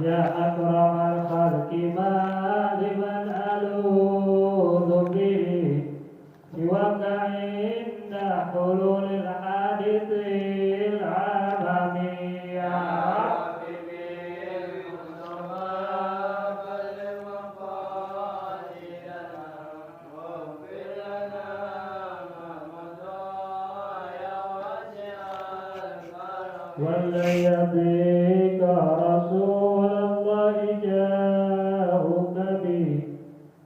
يا أكرم الخلق ما لمن ألوذ به سواك عند حلول الحادث العالمي يا ولن يضيق رسول الله جاءك به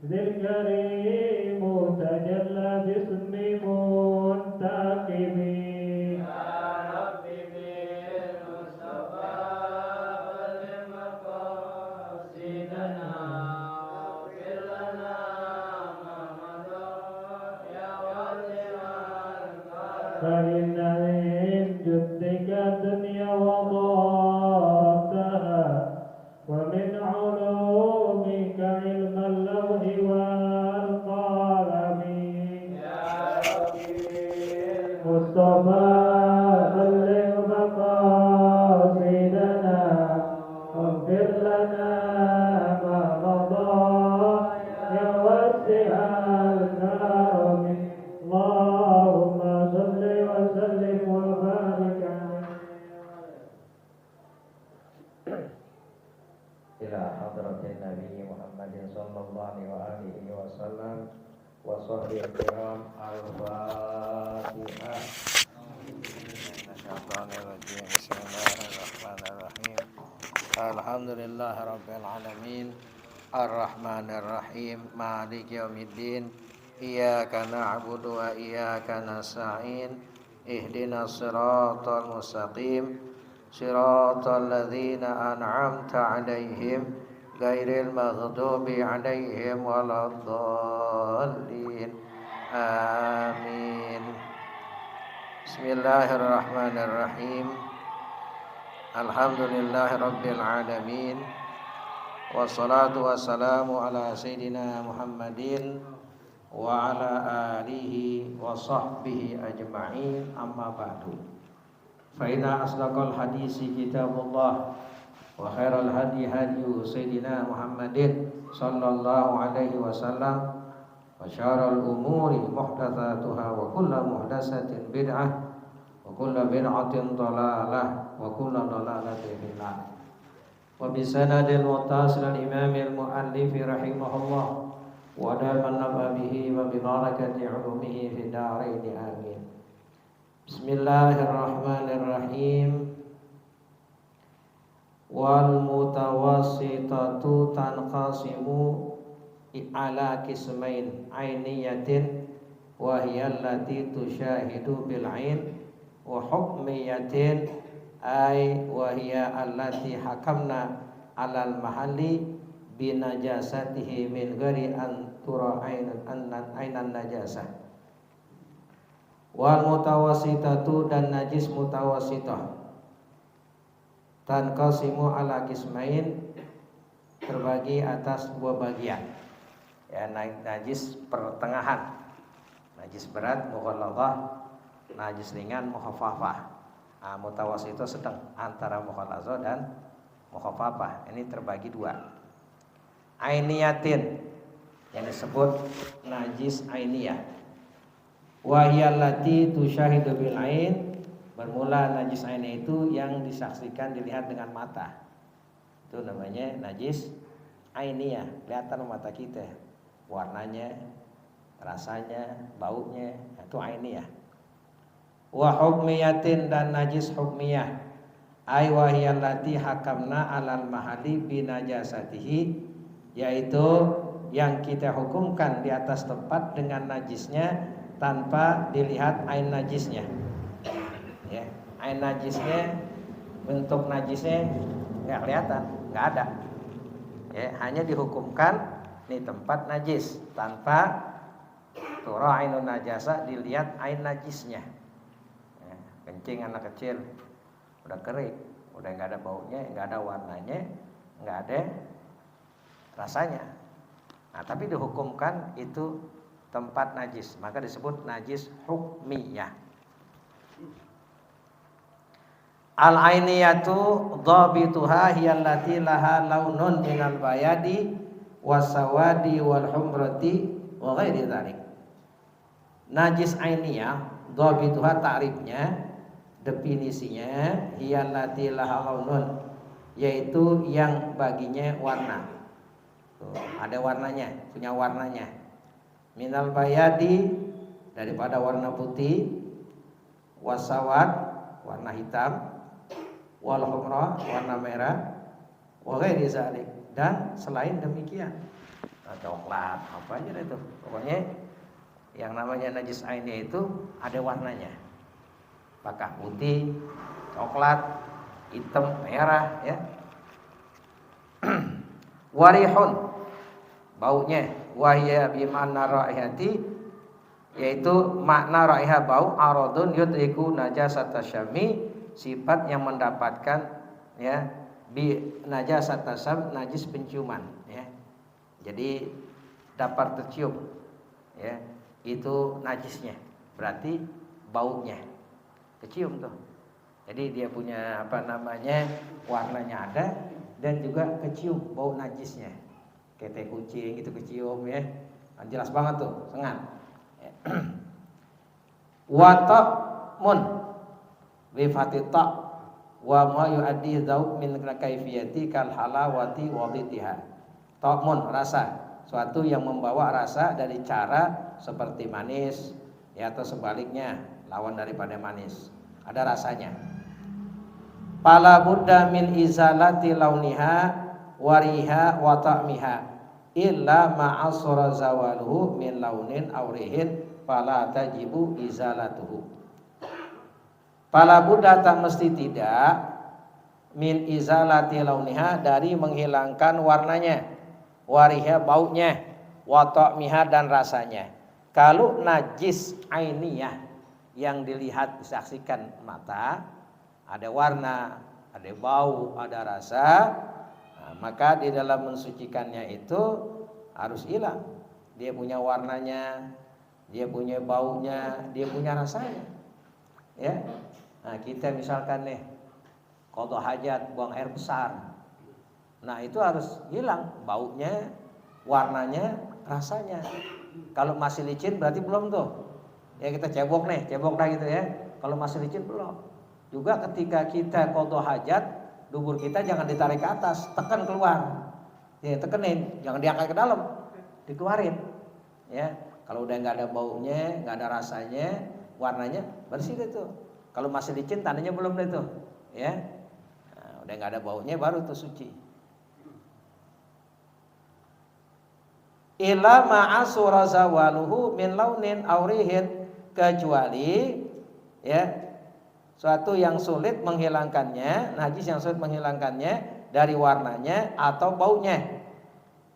ذي الكريم تجلى باسم منتقم يا رب بالمصطفى بلغ مقاصدنا واغفر لنا ما مضى يا واسع الكرم فإن من جدك الدنيا وضارتها ومن علومك علم اللوح والقلم يا ربي مصطفى بلغ مقاصدنا واغفر لنا ما مضى يا واسع الكرم اللهم صل وسلم وبارك إلى حضرة النبي محمد صلى الله عليه وسلم وصحبه الكرام الفاتحة. بسم الله الرحمن الرحيم الحمد لله رب العالمين الرحمن الرحيم مالك يوم الدين إياك نعبد وإياك نستعين اهدنا الصراط المستقيم صراط الذين أنعمت عليهم غير المغضوب عليهم ولا الضالين آمين. Bismillahirrahmanirrahim. Alhamdulillahi rabbil alamin. Wassalatu wassalamu ala sayyidina Muhammadin wa ala alihi wa sahbihi ajma'in, amma ba'du. Fa inna asdaqal hadisi kitabullah wa khairal hadi hadi sayyidina Muhammadin sallallahu alaihi wasallam wa syarrul umuri muhdatsatuha wa kullu muhdatsatin bid'ah wa kullu bid'atin dhalalah wa kullu dhalalatin finnar. Wa bi sanadil muttasil al imam al muallif rahimahullah wa damanna bihi wa bi barakati ulumihi fid darain amin. Bismillahirrahmanirrahim. Wal mutawassitatu tanqasimu ala qismain ainiyatin wa hiya allati tushahidu bil ain wa hukmiyatin ay wa hiya allati hakamna alal mahalli binajasatihi min ghairi an tura ainan najasah. Wal mutawassitatu dan najis mutawassitah tanqasimu ala qismain terbagi atas dua bagian. Ya, najis pertengahan, najis berat mughalladhah, najis ringan mukhaffafah. Nah, mutawassithah sedang antara mughalladhah dan mukhaffafah. Ini terbagi dua. Ainiyatin yang disebut najis ainiyah. Wa hiya allati tushahidu bil ain, bermula najis ainiyah itu yang disaksikan dilihat dengan mata. Itu namanya najis ainiyah, kelihatan mata kita, warnanya, rasanya, baunya, itu ainiyah. Wa hukmiyatin dan najis hukmiyah, ay wa hiya allati hakamna alal mahali binajasatihi, yaitu yang kita hukumkan di atas tempat dengan najisnya tanpa dilihat ain najisnya. Ya, ain najisnya, bentuk najisnya nggak kelihatan, nggak ada. Ya, hanya dihukumkan ini tempat najis tanpa tura ainun najasa, dilihat ain najisnya. Ya, kencing anak kecil udah kering, udah nggak ada baunya, nggak ada warnanya, nggak ada rasanya. Nah, tapi dihukumkan itu tempat najis, maka disebut najis hukmiyah. Al-ainiyatu dhabituha hiyallati laha launun minal bayadi wasawadi wal humrati wa ghairi dzalik. Najis ainiyah dhabituha ta'rifnya, definisinya hiyallati laha launun, yaitu yang baginya warna. Tuh, ada warnanya, punya warnanya. Minal bayadi, daripada warna putih, wasawad, warna hitam, wal humra, warna merah, wa ghairi dzalik, dan selain demikian. Nah, coklat, apa aja itu. Pokoknya yang namanya najis ainiyah itu ada warnanya. Apakah putih, coklat, hitam, merah, ya. Warihun, baunya, wahya bimana raihati, yaitu makna raihah bau, aradun yudriku najasat tasyami, sifat yang mendapatkan, ya, bi najasat tasyam, najis penciuman, ya. Jadi dapat tercium, ya, itu najisnya, berarti baunya kecium tuh. Jadi dia punya apa namanya, warnanya ada dan juga kecium bau najisnya. Kayak teh kucing itu kecium, ya. Jelas banget tuh, sengat. Watamun bi fatita wa ma yuaddi dzauq min kaifiyati kal halawati wa dhiddiha. Ta'mun, rasa, suatu yang membawa rasa dari cara seperti manis, ya, atau sebaliknya lawan daripada manis, ada rasanya. Fala budda min izalati launiha wariha wa ta'miha illa ma'asra zawaluhu min launin aw rihin fala tajibu izalatuhu. Fala budda, tak mesti tidak, min izalati launiha, dari menghilangkan warnanya, wariha, baunya, wa ta'miha, dan rasanya. Kalau najis ainiyah yang dilihat disaksikan mata, ada warna, ada bau, ada rasa, nah, maka di dalam mensucikannya itu harus hilang. Dia punya warnanya, dia punya baunya, dia punya rasanya, ya. Nah, kita misalkan nih qada hajat, buang air besar, nah itu harus hilang baunya, warnanya, rasanya. Kalau masih licin berarti belum tuh, ya, kita cebok dah gitu, ya. Kalau masih licin belum. Juga ketika kita qada hajat, dubur kita jangan ditarik ke atas, tekan keluar. Ya, tekenin, jangan diangkat ke dalam, dikeluarin. Ya, kalau udah nggak ada baunya, nggak ada rasanya, warnanya, bersih deh tuh. Kalau masih licin, tandanya belum deh tuh, ya. Nah, udah nggak ada baunya, baru tuh suci. Illa ma'asura zawaluhu min launin aurihin, kecuali, ya, suatu yang sulit menghilangkannya, najis yang sulit menghilangkannya dari warnanya atau baunya.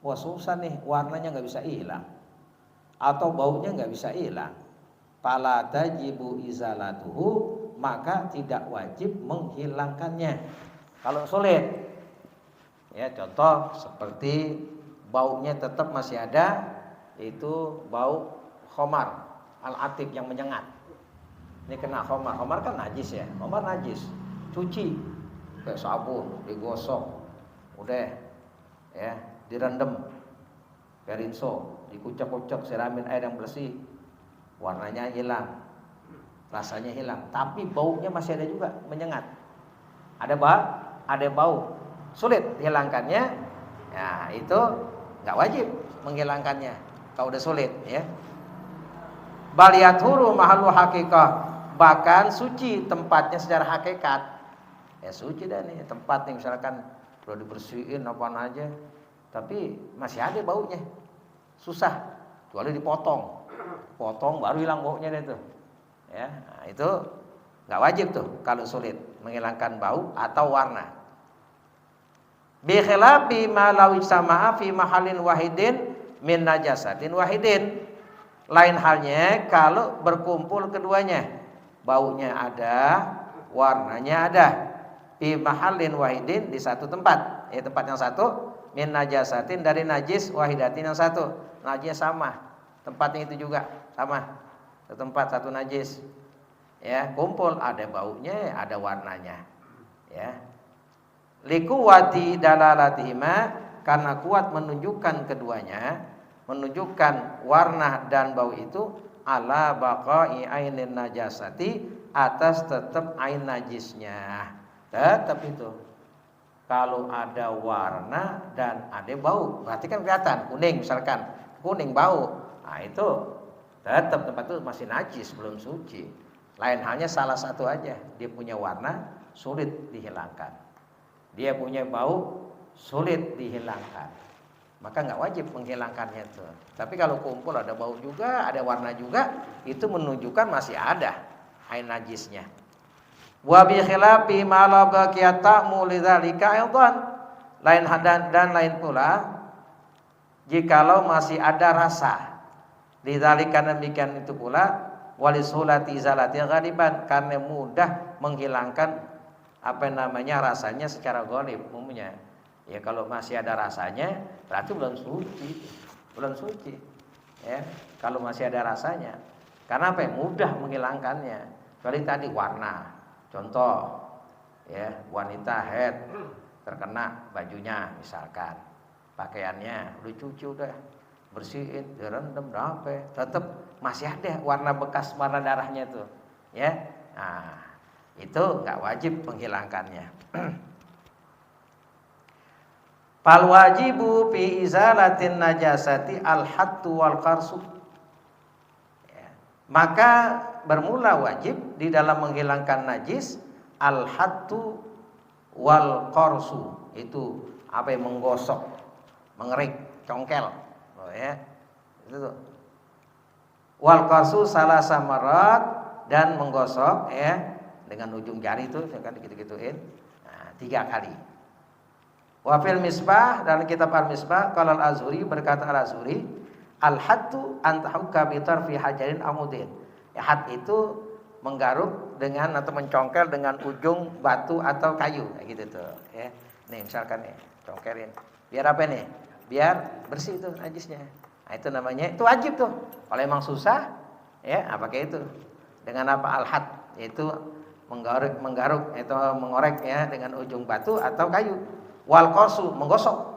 Wah, susah nih, warnanya nggak bisa hilang atau baunya nggak bisa hilang. Fala tajibu izalatuhu, maka tidak wajib menghilangkannya kalau sulit. Ya, contoh seperti baunya tetap masih ada, itu bau khomar al-atik yang menyengat. Ini kena khomar, khomar kan najis, ya, khomar najis, cuci kayak sabun, digosok, udah, ya, direndam perinso, dikucek-kucek, siramin air yang bersih, warnanya hilang, rasanya hilang, tapi baunya masih ada juga, menyengat, ada bau, sulit dihilangkannya, ya, itu nggak wajib menghilangkannya kalau udah sulit, ya. Baliyaturu mahalu hakikah, bahkan suci tempatnya secara hakikat, ya, suci dah nih tempat nih, misalkan udah dibersihin apaan aja, tapi masih ada baunya, susah, kecuali potong baru hilang baunya deh tuh, ya. Nah, itu nggak wajib tuh kalau sulit menghilangkan bau atau warna. Bi khilafi ma law sama'a fi mahallin wahidin min najasatin wahidin, lain halnya kalau berkumpul keduanya, baunya ada, warnanya ada, fi mahallin wahidin, di satu tempat, ya, tempat yang satu, min najasatin, dari najis, wahidatin, yang satu, najisnya sama, tempatnya itu juga sama, satu tempat, satu najis, ya, kumpul, ada baunya, ada warnanya. Ya. Likuwati dalalatihima, karena kuat menunjukkan keduanya, menunjukkan warna dan bau itu ala baqai ainin najasati, atas tetap ain najisnya. Tetap itu. Kalau ada warna dan ada bau, berarti kan kelihatan kuning, misalkan kuning bau. Nah, itu tetap tempat itu masih najis, belum suci. Lain halnya salah satu aja, dia punya warna sulit dihilangkan. Dia punya bau sulit dihilangkan, maka nggak wajib menghilangkannya itu. Tapi kalau kumpul ada bau juga, ada warna juga, itu menunjukkan masih ada ain najisnya. Wa bi khilafi ma la baqiyata mulidzalika aidan, lain dan lain pula jikalau masih ada rasa. Lidzalika demikian itu pula walisulati zalati ghaliban, karena mudah menghilangkan rasanya secara ghalib umumnya. Ya kalau masih ada rasanya berarti belum suci. Ya, kalau masih ada rasanya. Karena mudah menghilangkannya. Kecuali tadi warna. Contoh, ya, wanita haid terkena bajunya misalkan. Pakaiannya udah cuci, udah bersihin, direndam, tetap masih ada warna bekas warna darahnya tuh. Ya. Nah, itu nggak wajib menghilangkannya. Fal wajibu fi izalatin najasati al-hattu wal qarsu. Ya. Maka bermula wajib di dalam menghilangkan najis al-hattu wal qarsu, itu menggosok, mengerik, congkel, ya. Itu tuh. Wal qarsu salasa marat, dan menggosok, ya, dengan ujung jari itu kan gitu-gituin. Nah, 3 kali. Wa fil misbah, dalam kitab Al-Misbah, qala Al-Azhuri, berkata Al-Azhuri, al-hattu antahukka bi tarfi hajarin amudin. Ya, hat itu menggaruk dengan atau mencongkel dengan ujung batu atau kayu, kayak gitu tuh, ya. Nih misalkan nih, congkelin. Biar apa nih? Biar bersih tuh najisnya. Nah, itu namanya, itu wajib tuh. Kalau emang susah, ya, pakai itu. Dengan apa? Al-hat, yaitu menggaruk atau mengorek, ya, dengan ujung batu atau kayu. Wal qarsu, menggosok.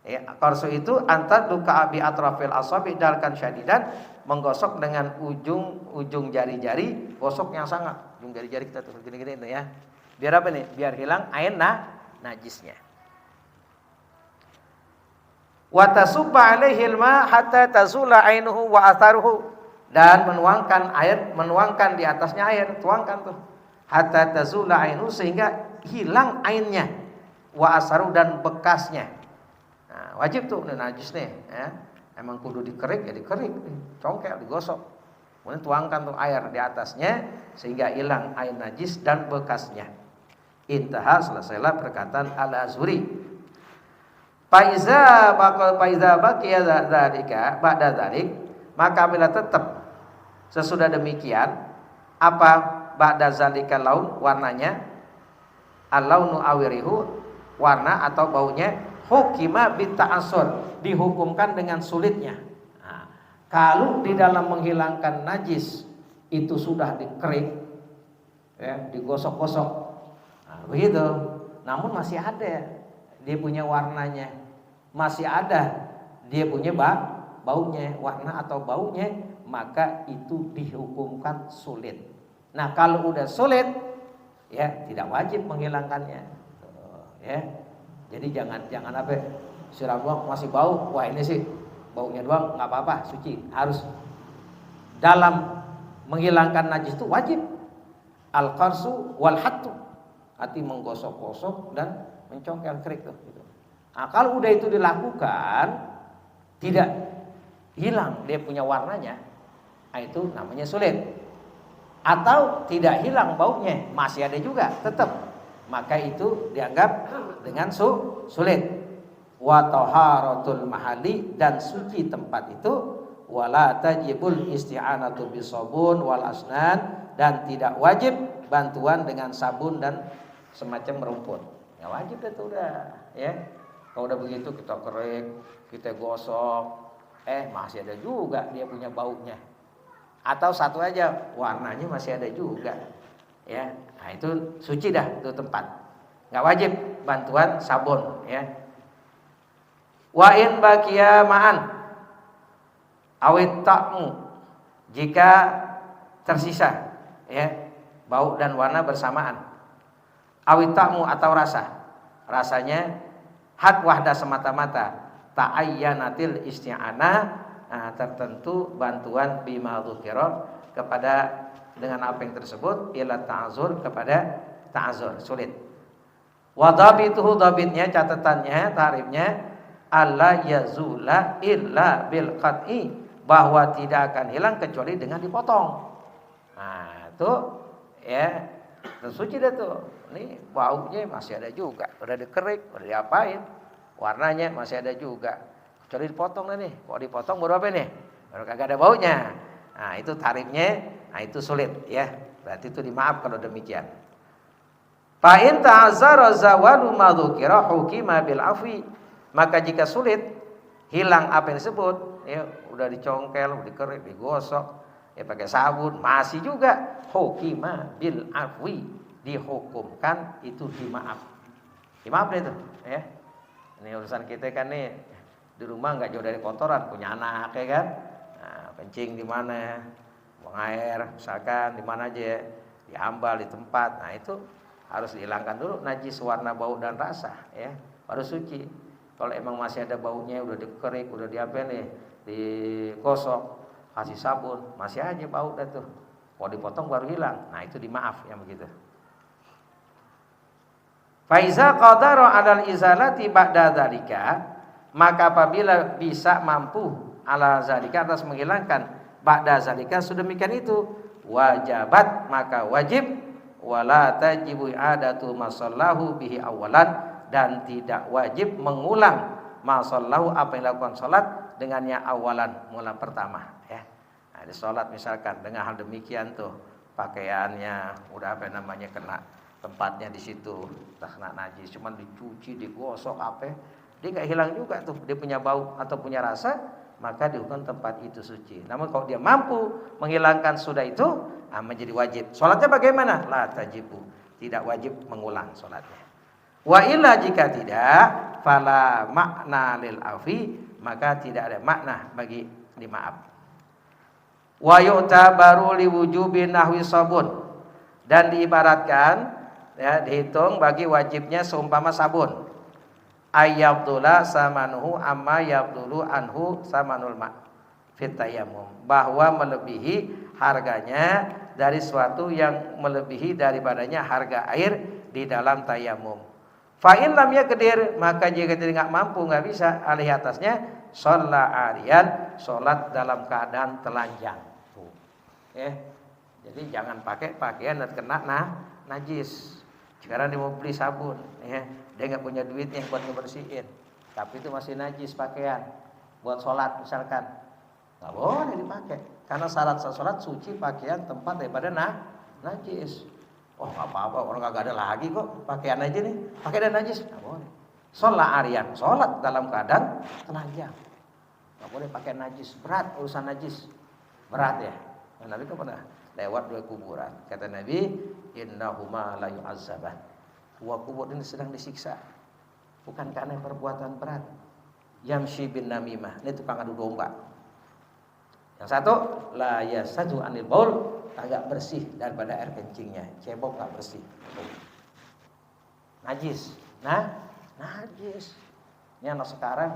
Ya, qarsu itu antar duka bi atrafil asabi dalkan syadidan, menggosok dengan ujung jari-jari, gosok yang sangat. Ujung jari-jari kita tuh gini-gini itu, ya. Biar apa nih? Biar hilang ain najisnya. Wa tasubba alaihi al-ma hatta tazula ainuhu wa atharuhu, dan menuangkan di atasnya air, tuangkan tuh. Hatta tazula ainu, sehingga hilang ainnya, wa asaru, dan bekasnya. Nah, wajib tuh najis nih, ya. Emang kudu dikerik, ya dikerik, congkel, digosok. Kemudian tuangkan tuh air di atasnya sehingga hilang air najis dan bekasnya. Intaha, selesailah perkataan Al-Azhuri. Faiza baqiya dzalika ba'da dzalik, maka bila tetap sesudah demikian, apa ba'da zalika laun, warnanya, al-launu awirihu, warna atau baunya, hukima bitta'assur, dihukumkan dengan sulitnya. Nah, kalau di dalam menghilangkan najis itu sudah dikerik, ya, digosok-gosok, nah, begitu, namun masih ada dia punya warnanya, masih ada dia punya baunya, warna atau baunya, maka itu dihukumkan sulit. Nah, kalau udah sulit, ya tidak wajib menghilangkannya, ya. Jadi jangan siram doang masih bau, wah ini sih baunya doang nggak apa-apa, suci. Harus dalam menghilangkan najis itu wajib al-qarsu wal hattu, hati menggosok-gosok dan mencongkel kerik tuh, gitu. Nah, kalau udah itu dilakukan tidak hilang dia punya warnanya, nah itu namanya sulit. Atau tidak hilang baunya, masih ada juga tetap, maka itu dianggap dengan sulit. Wa taharatul mahalli, dan suci tempat itu, wala tajibul isti'anatu bisabun wal asnan, dan tidak wajib bantuan dengan sabun dan semacam rumput. Ya wajib itu udah, ya. Kalau udah begitu kita kerik, kita gosok, masih ada juga dia punya baunya. Atau satu aja, warnanya masih ada juga. ya. Nah, itu suci dah itu tempat. Enggak wajib bantuan sabun, ya. Wa in baqiya ma'an awit ta'mu, jika tersisa, ya, bau dan warna bersamaan. Awit ta'mu atau rasanya hak wahdah semata-mata, ta'ayyanatil isti'anah, tertentu bantuan bima dzukira kepada dengan apa yang tersebut, ila ta'zur kepada ta'zur, sulit. Wa dhabituhu, dhabitnya, catatannya, tarifnya, alla yazula illa bil qat'i, bahwa tidak akan hilang kecuali dengan dipotong. Nah, itu ya suci dah tuh. Ini baunya masih ada juga, udah dikerik, udah diapain, warnanya masih ada juga. Kecuali dipotong nih. Kalau dipotong baru apa nih? Baru kagak ada baunya. Nah, itu tarifnya, nah itu sulit, ya. Berarti itu dimaaf kalau demikian. Fa in ta'azzara zawalu ma dzukira hukima bil afwi, maka jika sulit hilang apa yang disebut, ya udah dicongkel, udah dikerik, digosok, ya pakai sabun masih juga, hukima bil afwi, dihukumkan itu dimaaf. Dimaaf deh itu, ya. Ini urusan kita kan nih di rumah nggak jauh dari kotoran, punya anak ya kan. Nah, kencing di mana, buang air misalkan di mana aja, ya, diambal di tempat. Nah, itu harus dihilangkan dulu najis, warna, bau dan rasa, ya, baru suci. Kalau emang masih ada baunya, udah dikerik, udah diapain nih, digosok, kasih sabun, masih aja bau dah tuh. Kalau dipotong baru hilang. Nah, itu dimaaf yang begitu. Faiza qadara 'alal izalati ba'da dzalika, maka apabila bisa mampu ala zalika, atas menghilangkan ba'da zalika, sedemikian itu, wajabat, maka wajib, wala tajibu i'adatu masallahu bihi awalan, dan tidak wajib mengulang masallahu, apa yang dilakukan salat dengannya awalan, mula pertama, ya. Nah, di salat misalkan dengan hal demikian tuh, pakaiannya udah apa namanya kena tempatnya di situ, kena najis, cuman dicuci, digosok apa, dia nggak hilang juga tuh, dia punya bau atau punya rasa, maka dihukum tempat itu suci. Namun kalau dia mampu menghilangkan sudah itu, menjadi wajib. Salatnya bagaimana? La tajibu, tidak wajib mengulang salatnya. Wa illa, jika tidak, fala makna lil afi, maka tidak ada makna bagi dimaaf. Wa yu'tabaru liwujubi nahwi sabun, dan diibaratkan, ya, dihitung bagi wajibnya seumpama sabun. Ayyabdula samanuhu amma yabdulu anhu samanul ma fit tayammum, bahwa melebihi harganya dari suatu yang melebihi daripadanya harga air di dalam tayamum. Fa in lam yaqdir, maka jika dia enggak mampu, enggak bisa alih atasnya, shalla ariyan, salat dalam keadaan telanjang. Tuh. Jadi jangan pakai pakaian dan kena najis. Sekarang dia mau beli sabun, ya, dia nggak punya duitnya buat ngebersihin, tapi itu masih najis pakaian buat sholat misalkan, nggak boleh dipakai, karena syarat sholat suci pakaian tempat daripada najis. Oh nggak apa-apa, orang nggak ada lagi kok, pakaian aja nih, pakaian najis, nggak boleh. Sholat arian, sholat dalam keadaan telanjang, nggak boleh pakai najis, berat urusan najis, berat ya. Nah, Nabi kan pernah lewat 2 kuburan, kata Nabi, innahuma la yu'azzaban, 2 kubur ini sedang disiksa, bukan karena perbuatan berat. Yamshi bin namimah, ini tukang adu domba. Yang satu, la yasaju anil baul, agak bersih daripada air kencingnya, cebok gak bersih, najis. Nah, najis. Ini anak sekarang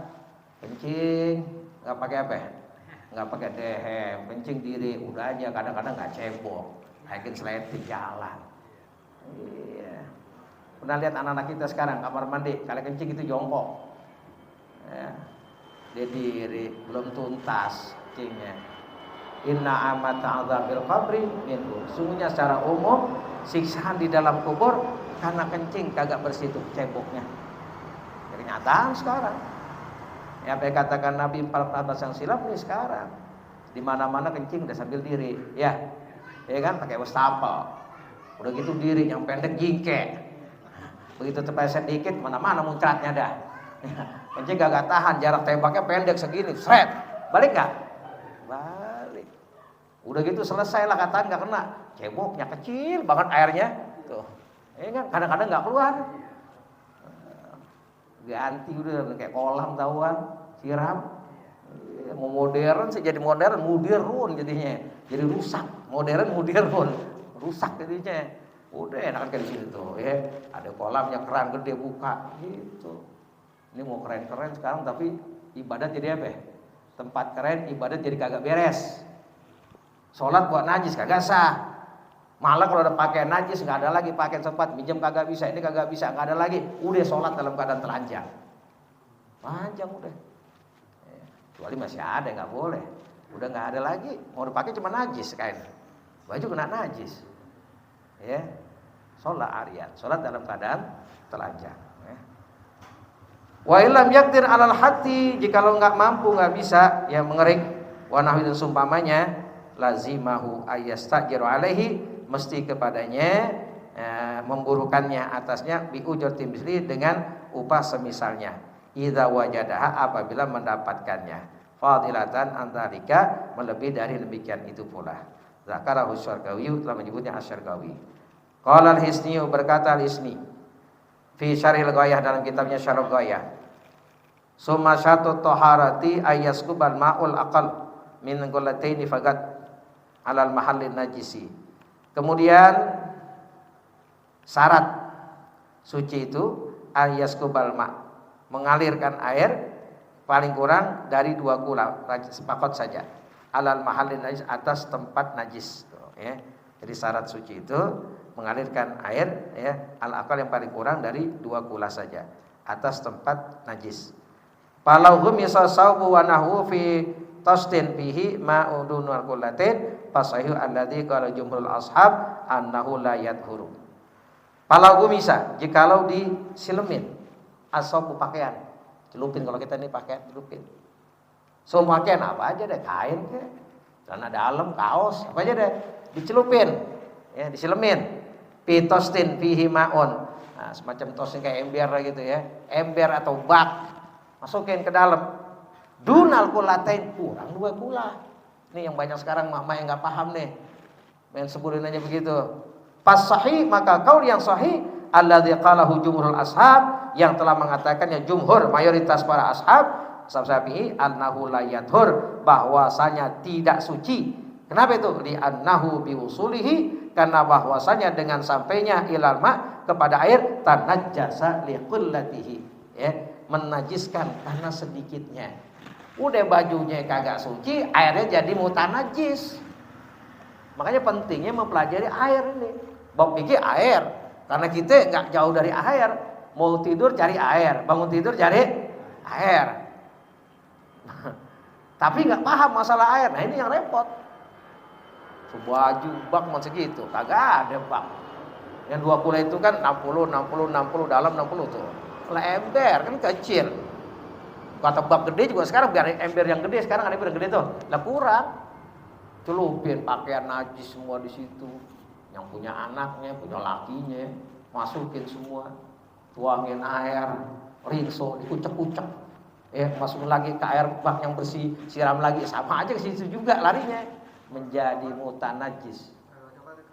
kencing nggak pakai apa? Nggak pakai dehem, kencing diri, udah aja, kadang-kadang nggak cebok, bikin seleting jalan. Iya. Pernah lihat anak-anak kita sekarang kamar mandi, kalau kencing itu jongkok, ya. Dia diri, belum tuntas kencingnya. Inna amata azabil qabri minhu, sungguhnya secara umum siksaan di dalam kubur karena kencing kagak bersih tuh ceboknya. Kenyataan sekarang. Ya, apa yang katakan Nabi 14 yang silam nih sekarang. Di mana-mana kencing udah sambil diri, ya. Ya kan, pakai wastafel. Udah gitu diri yang pendek jingke. Begitu terpeleset dikit mana-mana muncratnya dah. Kencing gak tahan, jarak tembaknya pendek segini, seret. Balik enggak? Balik. Udah gitu selesai lah, katakan gak kena. ceboknya kecil banget airnya. Tuh. Kan kadang-kadang nggak keluar. Ganti udah kayak kolam tahuan, siram. Mau modern sih jadi modern, mudirun jadinya. Jadi rusak. Modern mudirun. Rusak jadinya. Udah enakan kayak di sini tuh ya. Ada kolamnya keran gede buka gitu. Ini mau keren-keren sekarang tapi ibadat jadi apa? Tempat keren, ibadat jadi kagak beres. Sholat buat najis kagak sah. Malah kalau ada pakaian najis nggak ada lagi pakaian sempat, minjem kagak bisa, ini kagak bisa, nggak ada lagi. Udah sholat dalam keadaan telanjang. Panjang udah. Kecuali masih ada nggak boleh. Udah nggak ada lagi, mau dipakai cuma najis kain. Baju kena najis. Ya. Sholat ariyat, sholat dalam keadaan telanjang. Ya. Wa illam yaktir alal hati, jikalau nggak mampu nggak bisa ya mengering wa nahwi dan sumpamanya lazimahu ayyastajiru alaihi, mesti kepadanya memburukannya atasnya bi ujratin misli dengan upah semisalnya idza wajadaha apabila mendapatkannya fadilatan antarika melebihi dari demikian itu pula. Zakarahu Syarqawi, telah menyebutnya Asy-Syarqawi. Qala al-Hisni, berkata al-Hisni fi Syarhil Ghayah, dalam kitabnya Syarh Ghayah, summa syatu taharati ayyaskubal ma'ul aqal min qullataini fagat alal mahallin najisi. Kemudian syarat suci itu ayyaskubal ma', mengalirkan air paling kurang dari 2 kula sepakat saja alal mahallin najis, atas tempat najis tuh, ya. Jadi syarat suci itu mengalirkan air ya al-aqal yang paling kurang dari 2 kula saja atas tempat najis. Falau humisa saubu wa nahu fi tasdin fihi ma'udunul kullatin fasahihu alladzi qala jumhurul ashab annahu la yadhuru. Falau humisa, jikalau disilemin asabu pakaian, celupin, kalau kita ini pakaian celupin. Semua pakaian apa aja deh, kain ke, celana dalam, kaos, apa aja deh, dicelupin, ya, disilemin. Pitostin fihi ma'un, nah, semacam tosnya kayak ember gitu ya, ember atau bak, masukin ke dalam. Dunal kulatain, kurang 2 kula. Ini yang banyak sekarang mama yang nggak paham nih, main sebutin aja begitu. Pas sahih, maka kaul yang sahih alladzi qalahu jumhurul ashab, yang telah mengatakannya jumhur mayoritas para ashab Syafi'i, annahu la yadhur, bahwasanya tidak suci. Kenapa itu? Li annahu bi usulihi, karena bahwasanya dengan sampainya ilal ma, kepada air, tanajjasa li qullatihi, ya, menajiskan karena sedikitnya. Udah bajunya kagak suci, airnya jadi mutanajis. Makanya pentingnya mempelajari air ini. Bab fikih air, karena kita nggak jauh dari air. Mau tidur cari air, bangun tidur cari air. Tapi nggak paham masalah air. Nah ini yang repot. Baju bak masih gitu, kagak ada bak. Yang 2 kula itu kan 60 dalam 60 tuh. Kalau ember kan kecil. Kata bak gede juga sekarang biar ember yang gede, sekarang ada ember yang gede tuh. Lah kurang. Celupin pakaian najis semua di situ. Yang punya anaknya, punya lakinya, masukin semua. Tuangin air, rinso, dikucek-kucek. Masukin lagi ke air bak yang bersih, siram lagi, sama aja ke situ juga larinya, menjadi mutanajis.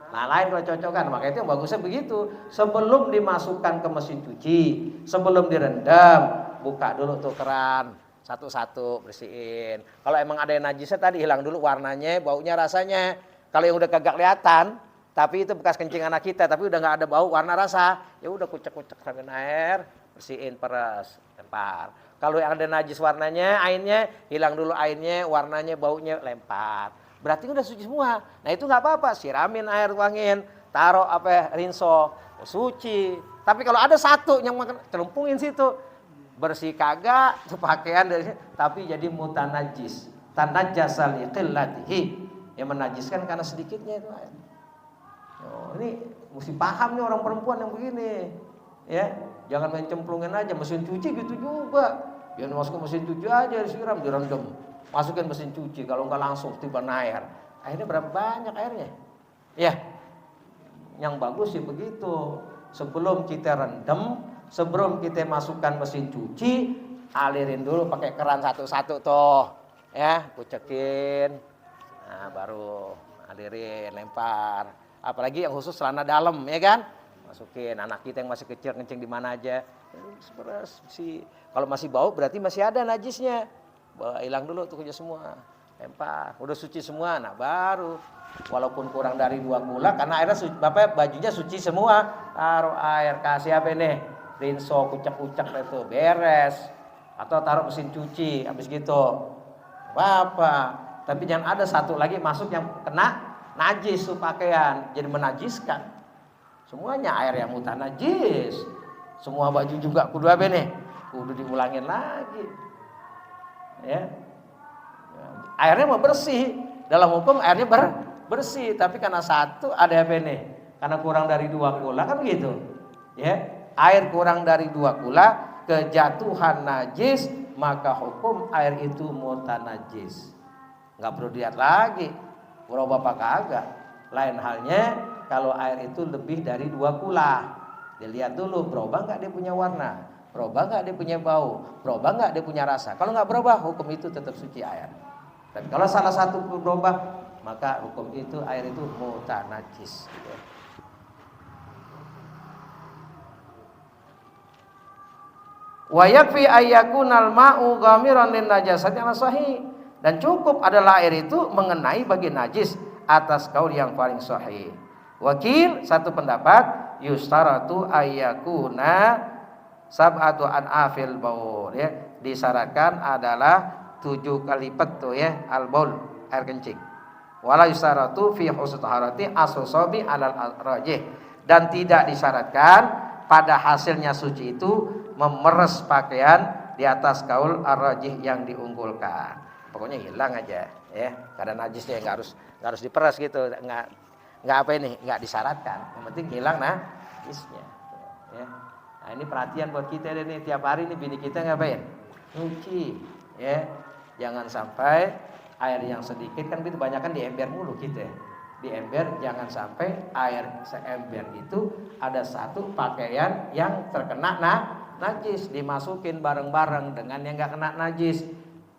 Nah lain kalau cocokan, makanya itu yang bagusnya begitu. Sebelum dimasukkan ke mesin cuci, sebelum direndam, buka dulu tuh keran, satu-satu bersihin. Kalau emang ada yang najisnya tadi, hilang dulu warnanya, baunya, rasanya. Kalau yang udah kagak kelihatan, tapi itu bekas kencing anak kita, tapi udah nggak ada bau, warna, rasa, ya udah kucek-kucek sampai air, bersihin, peras, lempar. Kalau yang ada najis warnanya, ainnya, hilang dulu ainnya, warnanya, baunya, lempar. Berarti udah suci semua. Nah itu nggak apa-apa, siramin air, tuangin, taruh rinso, suci. Tapi kalau ada satu yang celumpungin situ, bersih kagak, itu pakaian dari situ, tapi jadi mutanajis. Tanajjasa li qillatihi, yang menajiskan karena sedikitnya itu air. Oh, ini mesti paham nih orang perempuan yang begini, ya. Jangan main cemplungin aja, mesin cuci gitu juga. Jangan masuk ke mesin cuci aja, disiram, direndam. Masukin mesin cuci, kalau enggak langsung tiba air. Akhirnya berapa banyak airnya? Ya, yang bagus sih begitu. Sebelum kita rendam, sebelum kita masukkan mesin cuci, alirin dulu pakai keran satu-satu toh, ya, kucekin. Nah, baru alirin, lempar. Apalagi yang khusus celana dalam, ya kan? Masukin. Anak kita yang masih kecil kencing di mana aja. Kalau masih bau berarti masih ada najisnya. Hilang dulu tuh aja semua. Lempar. Udah suci semua. Nah baru. Walaupun kurang dari 2 kula, karena airnya bajunya suci semua. Taruh air, kasih apa nih? Rinso, kucek-kucek itu beres. Atau taruh mesin cuci, habis gitu. Apa? Tapi jangan ada satu lagi masuk yang kena najis tuh pakaian, jadi menajiskan. Semuanya air yang mutan najis. Semua baju juga kudu apa nih? Kudu diulangin lagi. Ya. Airnya mau bersih. Dalam hukum airnya bersih, tapi karena satu ada apa nih? Karena kurang dari 2 kula kan gitu. Ya. Air kurang dari 2 kula kejatuhan najis, maka hukum air itu mutanajis. Enggak perlu dilihat lagi. Berubah apa kagak. Lain halnya kalau air itu lebih dari 2 kula. Dilihat dulu berubah enggak dia punya warna, berubah enggak dia punya bau, berubah enggak dia punya rasa. Kalau enggak berubah, hukum itu tetap suci air. Tapi kalau salah satu berubah, maka hukum itu air itu mutanajis. Wa yakfi ayyakunal ma'u ghamiran lin najasati ala sahih. Dan cukup adalah air itu mengenai bagian najis atas kaul yang paling sahih. Wakil satu pendapat yustaratu ayyakuna sab'atu an'afil baul, ya. Disyaratkan adalah 7 kali lipat tuh ya al-baul, air kencing. Wala yustaratu fi husn taharati as-sabi alal rajih. Dan tidak disyaratkan pada hasilnya suci itu memeres pakaian di atas kaul ar-rajih yang diunggulkan. Pokoknya hilang aja ya. Karena najisnya enggak harus diperas gitu, enggak disyaratkan. Yang penting hilang najisnya ya. Nah, ini perhatian buat kita nih, tiap hari nih bini kita ngapain? Nyuci ya. Jangan sampai air yang sedikit, kan itu banyak kan di ember mulu kita. Di ember jangan sampai air seember itu ada satu pakaian yang terkena najis, dimasukin bareng-bareng dengan yang enggak kena najis.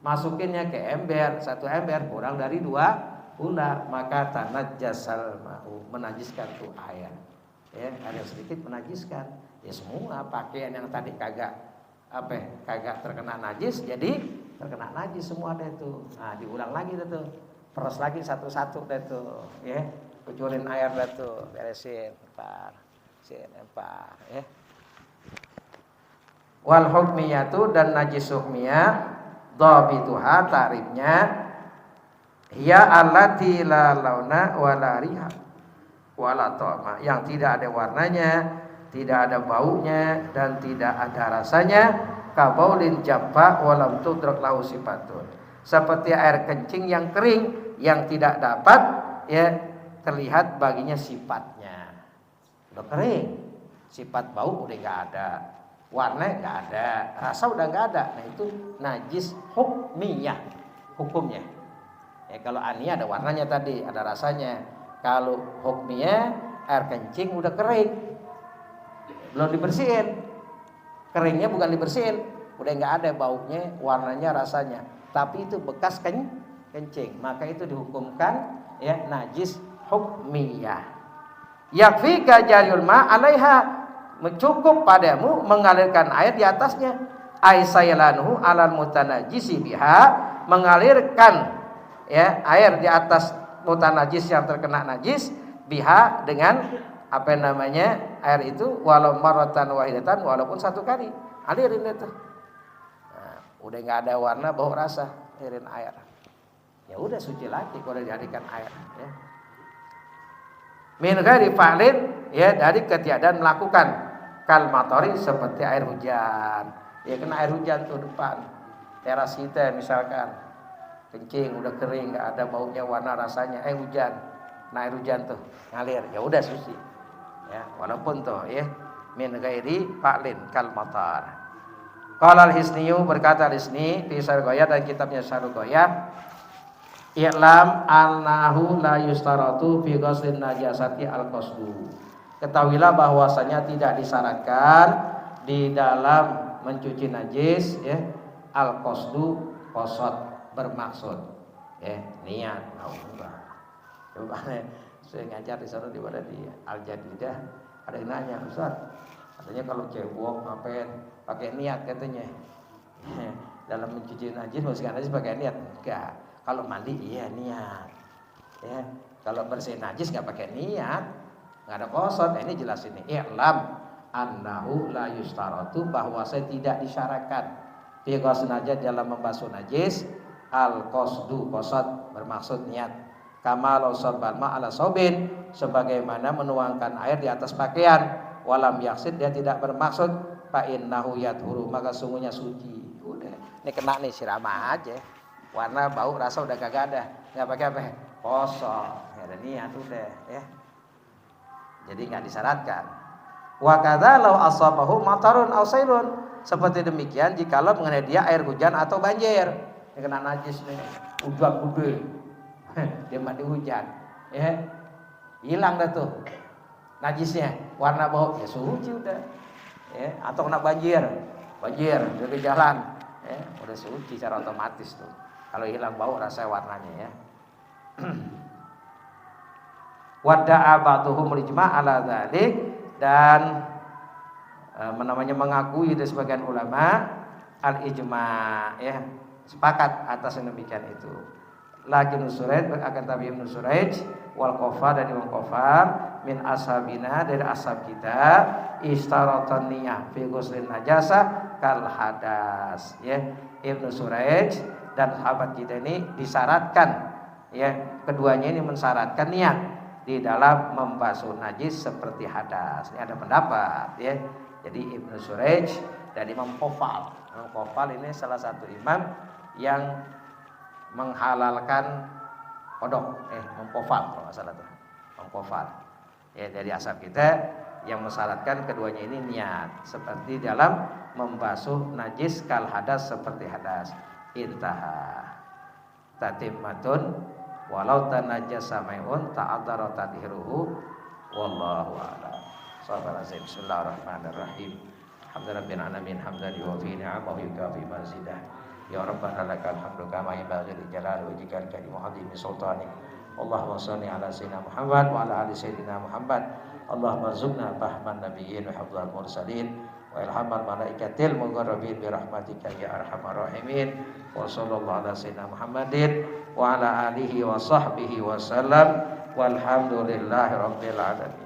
Masukinnya ke ember, 1 ember kurang dari 2 kula, maka tanajjasal ma'u, menajiskan tuh air. Ya, air yang sedikit menajiskan. Ya semua pakaian yang tadi kagak terkena najis jadi terkena najis semua deh tuh. Nah, diulang lagi deh tuh. Peres lagi satu-satu deh tuh, ya. Kucurin air deh tuh, beresin, empar, ya. Wal hukmiyatu, dan najis hukmiyah dhabituha, tarifnya hiya allati la launa wala riha wala ta'ma, yang tidak ada warnanya, tidak ada baunya, dan tidak ada rasanya. Kabaulin jaffa walam tudrak lahu sifatun, seperti air kencing yang kering yang tidak dapat ya terlihat baginya sifatnya. Udah kering, sifat bau udah enggak ada, warna enggak ada, rasa udah enggak ada. Nah itu najis hukmiyah, hukumnya. Ya, kalau aniyah ada warnanya tadi, ada rasanya. Kalau hukmiyah air kencing udah kering, belum dibersihin. Keringnya bukan dibersihin, udah nggak ada baunya, warnanya, rasanya. Tapi itu bekas kencing, maka itu dihukumkan ya najis hukmiyah. Yakfika jariyul ma 'alaiha, mencukup padamu mengalirkan air di atasnya. Aisailanhu 'alal mutanajjisi biha, mengalirkan ya air di atas mutanajis yang terkena najis biha dengan apa namanya air itu, walau maratan wahidatan, walaupun 1 kali alirin itu. Nah, udah nggak ada warna, bau, rasa, alirin air. Ya udah suci lagi kalau dihadirkan air. Ya. Min ghairi fa'lin, ya dari ketiadaan melakukan, kal matori, seperti air hujan. Ya kena air hujan tuh depan teras kita misalkan, kencing udah kering, nggak ada baunya, warna, rasanya, hujan. Nah air hujan tuh ngalir, ya udah suci. Ya, walaupun tuh ya min ghairi fa'lin kal matar. Qala al-Hisniyu, berkata al-Hisni fi Syarqiyah, dan kitabnya Syarqiyah, i'lam annahu la yustaratu fi ghuslin najasati al-qasdu. Ketahuilah bahwasanya tidak disyaratkan di dalam mencuci najis ya al-qasdu, qasad, bermaksud ya, niat. Coba Saya ngajar di sana di mana di Al-Jadidah, ada yang nanya, Ustaz, katanya kalau cebok ngapain pakai niat katanya. Dalam mencuci najis, membersihkan najis pakai niat? Enggak. Kalau mandi iya niat. Ya, kalau bersihin najis enggak pakai niat, enggak ada qasad. Ini jelas ini. I'lam annahu la yustaratu, bahwa saya tidak disyaratkan fi ghusl najis dalam membasuh najis al-qasdu, qasad bermaksud niat. Kama law sabbal ma ala saubin, sebagaimana menuangkan air di atas pakaian, walam yaksid, dia tidak bermaksud fa innahu yadhuru, maka sungguhnya suci. Udah, ini kena nih sirama aja. Warna, bau, rasa udah kagak ada. Enggak pakai apa? Kosong. Ya ada niat udah ya. Jadi enggak disyaratkan. Wa kadza law asabahu matarun aw sailun, seperti demikian jikalau mengenai dia air hujan atau banjir. Ini kena najis nih. Udah gede. Dia mandi hujan, ya hilang dah tuh najisnya, warna bau ya suci udah, ya atau kena banjir dari jalan, ya udah suci secara otomatis tuh. Kalau hilang bau rasa warnanya ya. Wada'a ba'duhum ijma' ala dzalik, dan mengakui dari sebagian ulama al-ijma', ya sepakat atas yang demikian itu. Lagi Nusuraid, akan tapi Ibnu Suraij wal Qafar, dan Imam Qafar min ashabina, dari ashab kita, istaratan niyah fi ghuslin najasah kal hadas, ya. Ibnu Suraij dan sahabat kita ini disyaratkan, ya, keduanya ini mensyaratkan niat di dalam membasuh najis seperti hadas. Ini ada pendapat, ya. Jadi Ibnu Suraij dan Imam Qafar. Imam Qafar ini salah satu imam yang menghalalkan kodok, mempofal kalau nggak salah tuh, mempofal. Ya, dari ashab kita yang mensyaratkan keduanya ini niat seperti dalam membasuh najis kal hadas, seperti hadas. Intaha tatimmatun walau tanajjasa mai'un ta'adzara tadhiruhu wallahu a'lam. Bismillahirrahmanirrahim. Alhamdulillahirabbil alamin, hamdan yuwafi ni'amahu yukafi mazidah. Ya Rabbana lakal hamdu kama yanbaghi li jalali wajhika li mu'adhimi sultanik. Allahumma shalli ala sayyidina Muhammad wa ala ali sayyidina Muhammad. Allahumma rzuqna fahman nabiyyin wa hifdzal mursalin wa ilhamal malaikatil muqarrabin bi rahmatika ya arhamar rahimin. Wa sallallahu ala sayyidina Muhammadin wa ala alihi wa sahbihi wa sallam walhamdulillahi rabbil alamin.